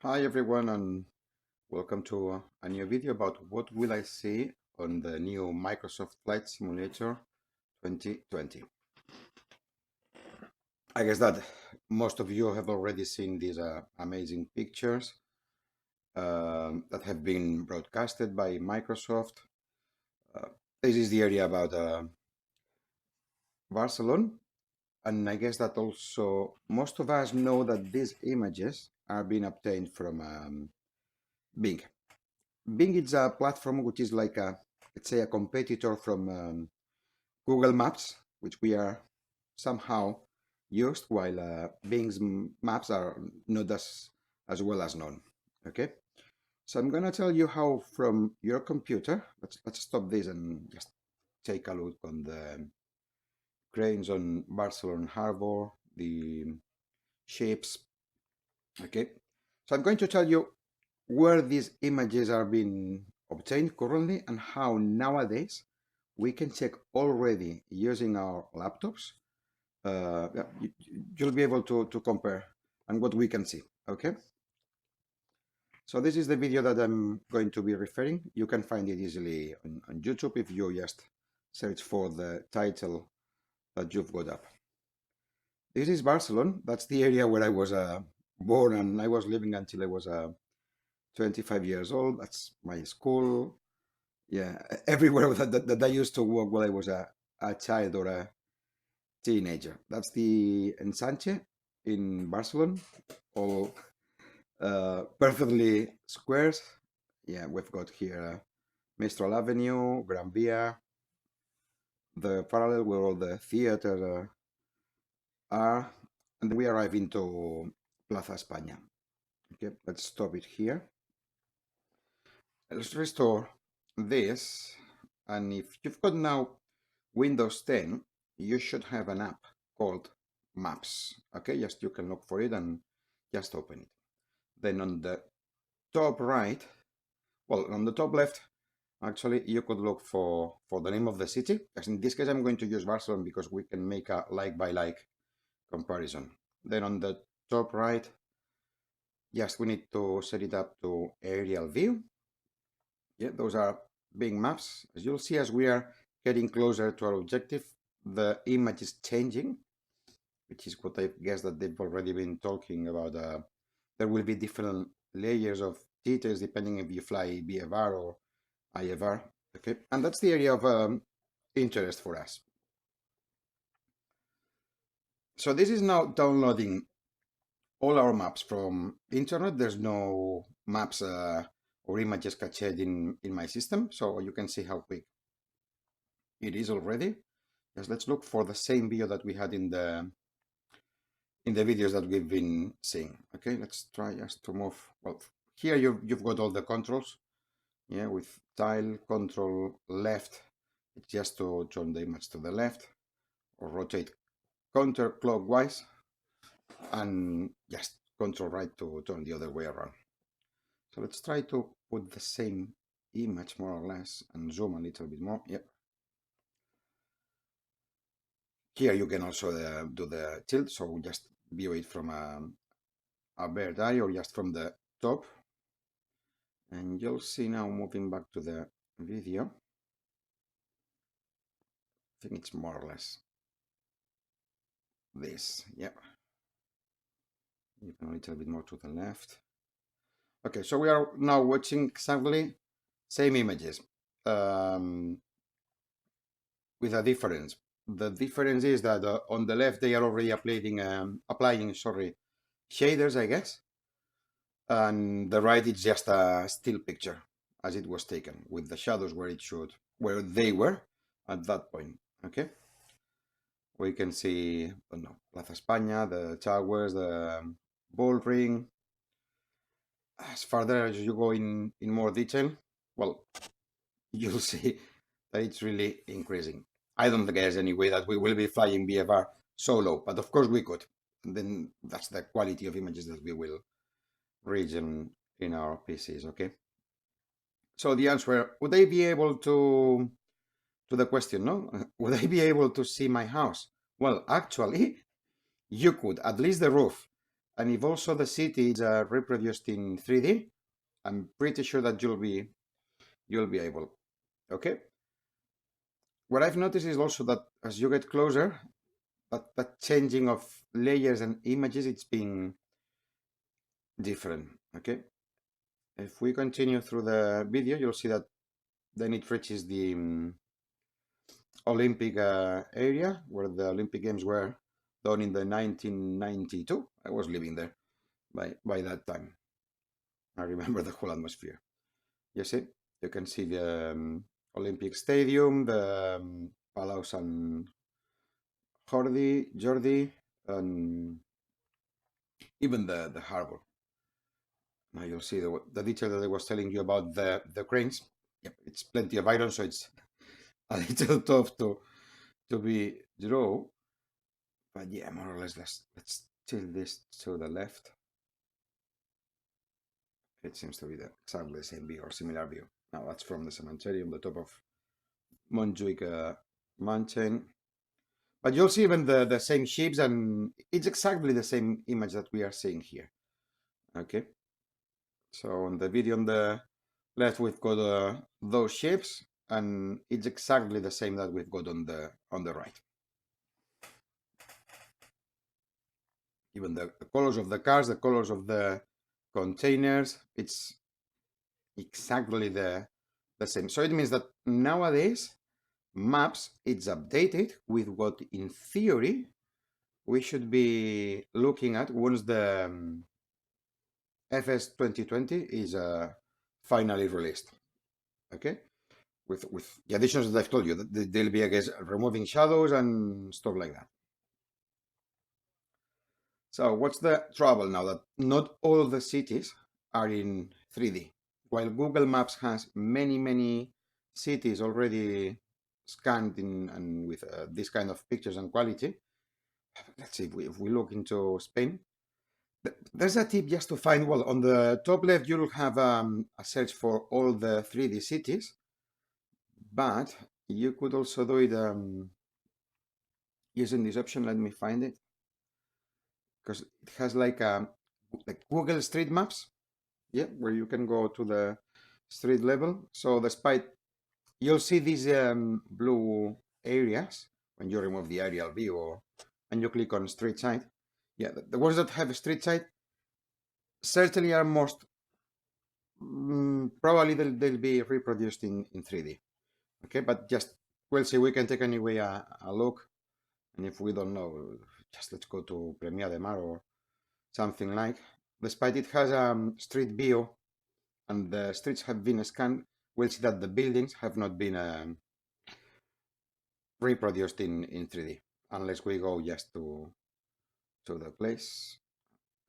Hi everyone, and welcome to a new video about what will I see on the new Microsoft Flight Simulator 2020. I guess that most of you have already seen these amazing pictures that have been broadcasted by Microsoft. Uh, this is the area about Barcelona, and I guess that also most of us know that these images are being obtained from Bing. Bing is a platform which is like let's say, a competitor from Google Maps, which we are somehow used, while Bing's maps are not as well as known. Okay, so I'm gonna tell you how from your computer. Let's stop this and just take a look on the cranes on Barcelona Harbor, the ships. Okay, so I'm going to tell you where these images are being obtained currently and how nowadays we can check already using our laptops. Yeah, you'll be able to compare and what we can see. Okay, so this is the video that I'm going to be referring. You can find it easily on YouTube if you just search for the title that you've got up. This is Barcelona. That's the area where I was born, and I was living until I was 25 years old. That's my school. Yeah, everywhere that I used to work while I was a child or a teenager. That's the Ensanche in Barcelona, all perfectly squares. Yeah, we've got here Mistral Avenue, Gran Via, the parallel where all the theaters are, and then we arrive into Plaza España. Okay, let's stop it here. Let's restore this, and if you've got now Windows 10, you should have an app called Maps. Okay, just you can look for it and just open it. Then on the top right, well, on the top left, actually, you could look for the name of the city. As in this case, I'm going to use Barcelona because we can make a like-by-like comparison. Then on the top right, yes, we need to set it up to aerial view. Yeah, those are big maps. As you'll see, as we are getting closer to our objective, the image is changing, which is what I guess that they've already been talking about. There will be different layers of details depending if you fly BFR or IFR. Okay, and that's the area of interest for us. So this is now downloading all our maps from internet. There's no maps or images cached in my system, so you can see how quick it is already. Yes, let's look for the same video that we had in the videos that we've been seeing. Okay, let's try just to move. Well, here you've got all the controls. Yeah, with tile control left, it's just to turn the image to the left, or rotate counterclockwise, and just control right to turn the other way around. So let's try to put the same image more or less and zoom a little bit more. Yep. Here you can also do the tilt, so just view it from a bird eye or just from the top. And you'll see now, moving back to the video, I think it's more or less this. Yep. Even a little bit more to the left. Okay, so we are now watching exactly same images with a difference. The difference is that on the left they are already applying shaders, I guess, and the right is just a still picture as it was taken with the shadows where they were at that point. Okay, we can see, oh no, Plaza España, the towers, the bull ring. As further as you go in more detail, well, you'll see that it's really increasing. I don't guess anyway that we will be flying BFR so low, but of course we could. And then that's the quality of images that we will reach in our PCs, okay? So the answer, would they be able to the question, no? Would I be able to see my house? Well, actually, you could, at least the roof. And if also the city is reproduced in 3D, I'm pretty sure that you'll be able. Okay. What I've noticed is also that as you get closer, that changing of layers and images, it's being different. Okay. If we continue through the video, you'll see that then it reaches the Olympic area where the Olympic Games were done in the 1992. I was living there by that time. I remember the whole atmosphere. You see, you can see the Olympic Stadium, the Palau San Jordi, and even the harbor. Now you'll see the detail that I was telling you about the cranes. Yep, it's plenty of iron, so it's a little tough to be draw. But yeah, more or less, let's tilt this to the left. It seems to be exactly the same view or similar view. Now that's from the cemetery on the top of Montjuic mountain. But you'll see even the same shapes, and it's exactly the same image that we are seeing here. Okay. So on the video on the left, we've got those shapes, and it's exactly the same that we've got on the right. Even the colors of the cars, the colors of the containers, it's exactly the same. So it means that nowadays maps it's updated with what in theory we should be looking at once the FS 2020 is finally released. Okay, with the additions that I've told you, that they'll be, I guess, removing shadows and stuff like that. So what's the trouble now that not all the cities are in 3D? While Google Maps has many cities already scanned in and with this kind of pictures and quality, let's see if we look into Spain. There's a tip just to find, well, on the top left, you'll have a search for all the 3D cities, but you could also do it using this option. Let me find it, because it has like Google Street Maps, yeah, where you can go to the street level. So despite you'll see these blue areas when you remove the aerial view and you click on street side. Yeah, the ones that have a street side certainly are most probably they'll be reproduced in 3D. Okay, but just we'll see. We can take anyway a look, and if we don't know, just let's go to Premiere de Mar or something like. Despite it has street view and the streets have been scanned, we'll see that the buildings have not been reproduced in 3D unless we go just to the place,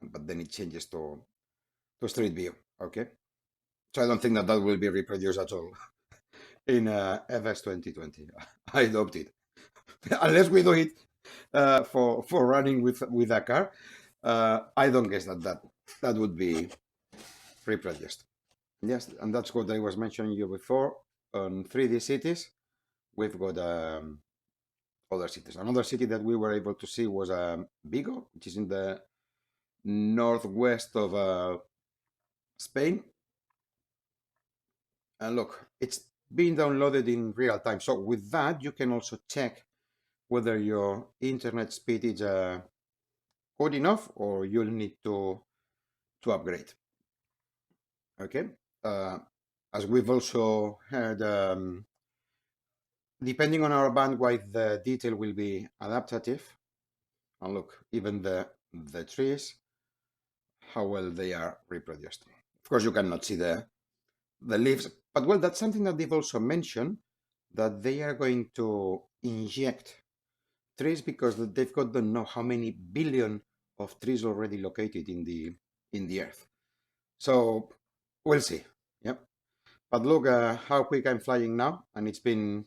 but then it changes to street view. Okay, so I don't think that will be reproduced at all in FS 2020. I doubt it. Unless we do it for running with a car, I don't guess that would be reproduced. Yes, and that's what I was mentioning you before. On 3D cities, we've got other cities. Another city that we were able to see was Vigo, which is in the northwest of Spain. And look, it's being downloaded in real time. So with that, you can also check whether your internet speed is good enough or you'll need to upgrade. Okay. Uh, as we've also heard, depending on our bandwidth, the detail will be adaptive. And look, even the trees, how well they are reproduced. Of course, you cannot see the leaves, but well, that's something that they've also mentioned, that they are going to inject trees because they've got don't know how many billion of trees already located in the earth. So we'll see. Yep. But look how quick I'm flying now, and it's been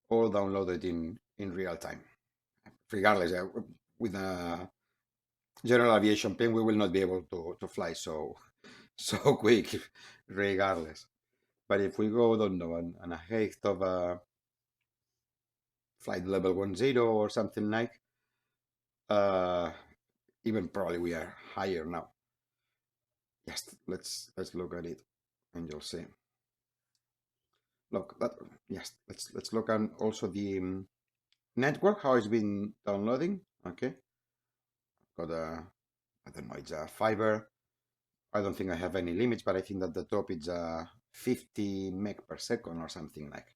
all downloaded in real time. Regardless, with a general aviation plane, we will not be able to fly so quick, regardless. But if we go, don't know, on a height of flight level 10 or something like, uh, Even probably we are higher now. Yes, let's look at it, and you'll see. Look, that yes, let's look at also the network how it's been downloading. Okay, got a I don't know, it's a fiber. I don't think I have any limits, but I think that the top is 50 meg per second or something like.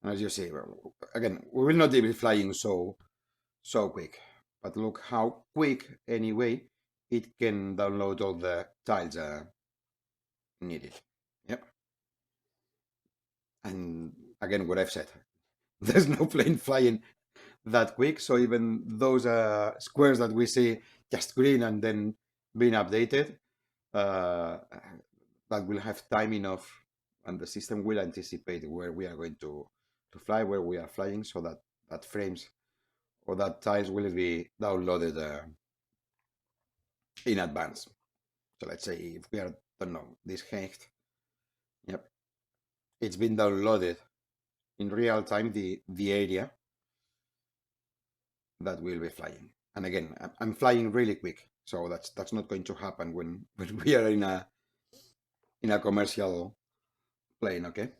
And as you see, well, again, we will not be flying so quick, but look how quick anyway it can download all the tiles needed. Yep. And again, what I've said, there's no plane flying that quick. So even those squares that we see just green and then being updated, uh, that will have time enough, and the system will anticipate where we are going to fly, where we are flying, so that that frames or that tiles will be downloaded in advance. So let's say if we are, don't know, this hecht, yep, it's been downloaded in real time the area that will be flying. And again, I'm flying really quick, so that's not going to happen when when we are in a commercial plane. Okay.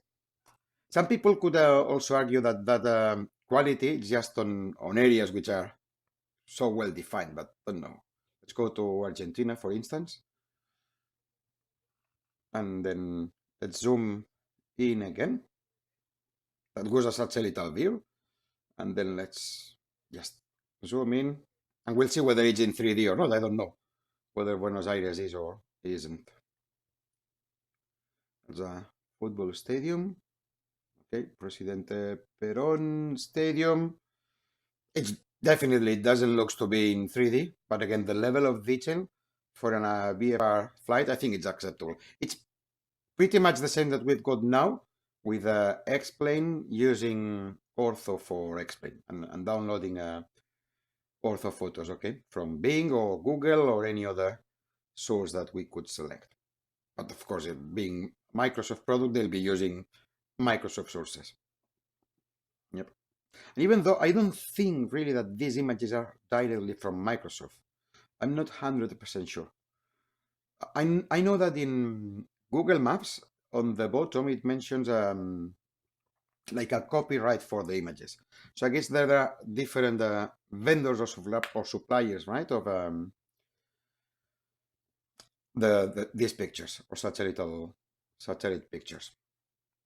Some people could also argue that quality is just on areas which are so well defined, but don't know. Let's go to Argentina, for instance, and then let's zoom in again. That was a satellite view, and then let's just zoom in, and we'll see whether it's in 3D or not. I don't know whether Buenos Aires is or isn't. It's a football stadium. Okay, Presidente Perón Stadium. It definitely doesn't look to be in 3D, but again, the level of detail for an VFR flight, I think it's acceptable. It's pretty much the same that we've got now with X-Plane using ortho for X-Plane and downloading ortho photos, okay, from Bing or Google or any other source that we could select. But of course, it being Microsoft product, they'll be using Microsoft sources. Yep. And even though I don't think really that these images are directly from Microsoft, I'm not 100% sure. I know that in Google Maps, on the bottom, it mentions like a copyright for the images. So I guess there are different vendors or suppliers, right, of these pictures or satellite pictures.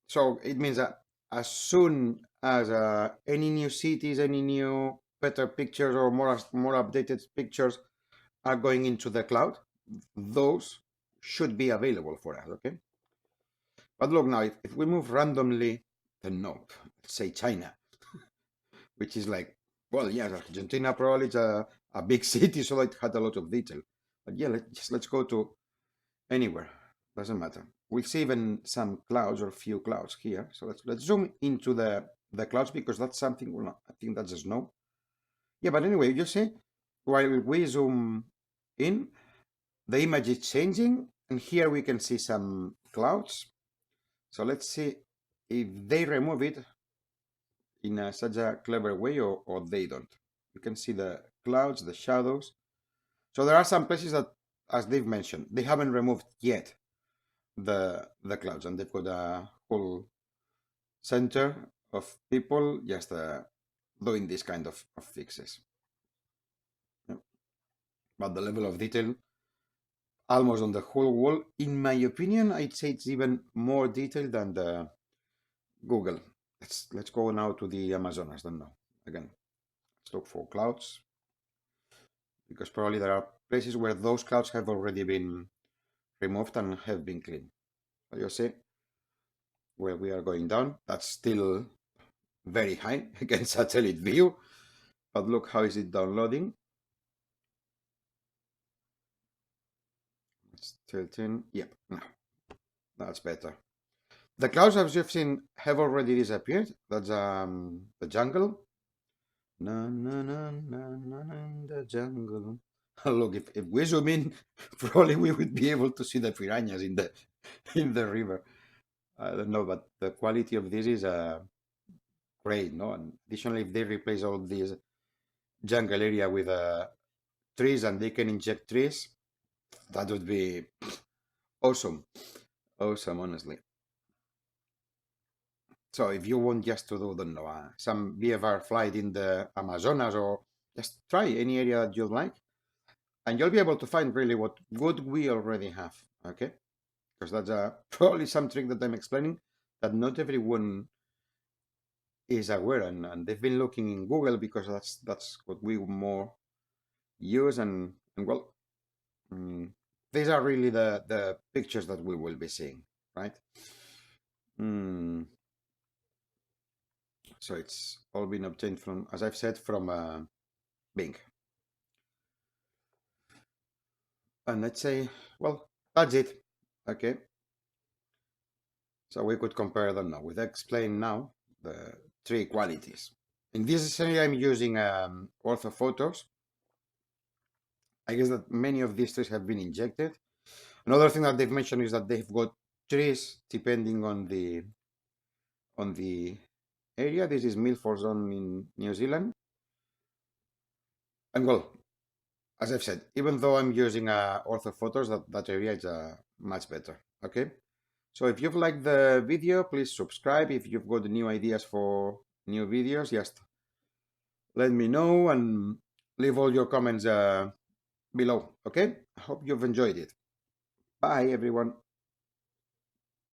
So it means that as soon as any new cities, any new better pictures or more updated pictures are going into the cloud, those should be available for us. Okay. But look now, if we move randomly, then no, let's say China, which is like, well, yes, Argentina probably is a big city, so it had a lot of detail. But yeah, let's go to anywhere. Doesn't matter. We see even some clouds or few clouds here. So let's zoom into the clouds because that's something. Well, I think that's a snow. Yeah, but anyway, you see, while we zoom in, the image is changing, and here we can see some clouds. So let's see if they remove it in such a clever way or they don't. You can see the clouds, the shadows. So there are some places that, as they've mentioned, they haven't removed yet the clouds, and they've got a whole center of people just doing this kind of fixes. Yeah. But the level of detail almost on the whole wall, in my opinion, I'd say it's even more detailed than the Google. Let's go now to the Amazonas. Don't know. Again, let's look for clouds because probably there are places where those clouds have already been removed and have been cleaned. So you see where we are going down. That's still very high against satellite view, but look how is it downloading. It's tilting. Yep, no, that's better. The clouds, as you've seen, have already disappeared. That's the jungle. Na na na na na na the jungle. Look, if we zoom in, probably we would be able to see the piranhas in the river. I don't know, but the quality of this is great, no? And additionally, if they replace all this jungle area with trees and they can inject trees, that would be awesome. Awesome, honestly. So if you want just to do, don't know, some VFR flight in the Amazonas or just try any area that you like, and you'll be able to find really what good we already have. Okay, because that's probably some trick that I'm explaining that not everyone is aware, and they've been looking in Google because that's what we more use, and well, mm, these are really the pictures that we will be seeing, right? Mm, so it's all been obtained from, as I've said, from Bing. And let's say, well, that's it. Okay, so we could compare them now. We've explained now the three qualities. In this scenario, I'm using ortho photos. I guess that many of these trees have been injected. Another thing that they've mentioned is that they've got trees depending on the area. This is Milford Zone in New Zealand. And well, as I've said, even though I'm using ortho photos, that area is much better. Okay. So if you've liked the video, please subscribe. If you've got new ideas for new videos, just let me know and leave all your comments below. Okay. I hope you've enjoyed it. Bye, everyone.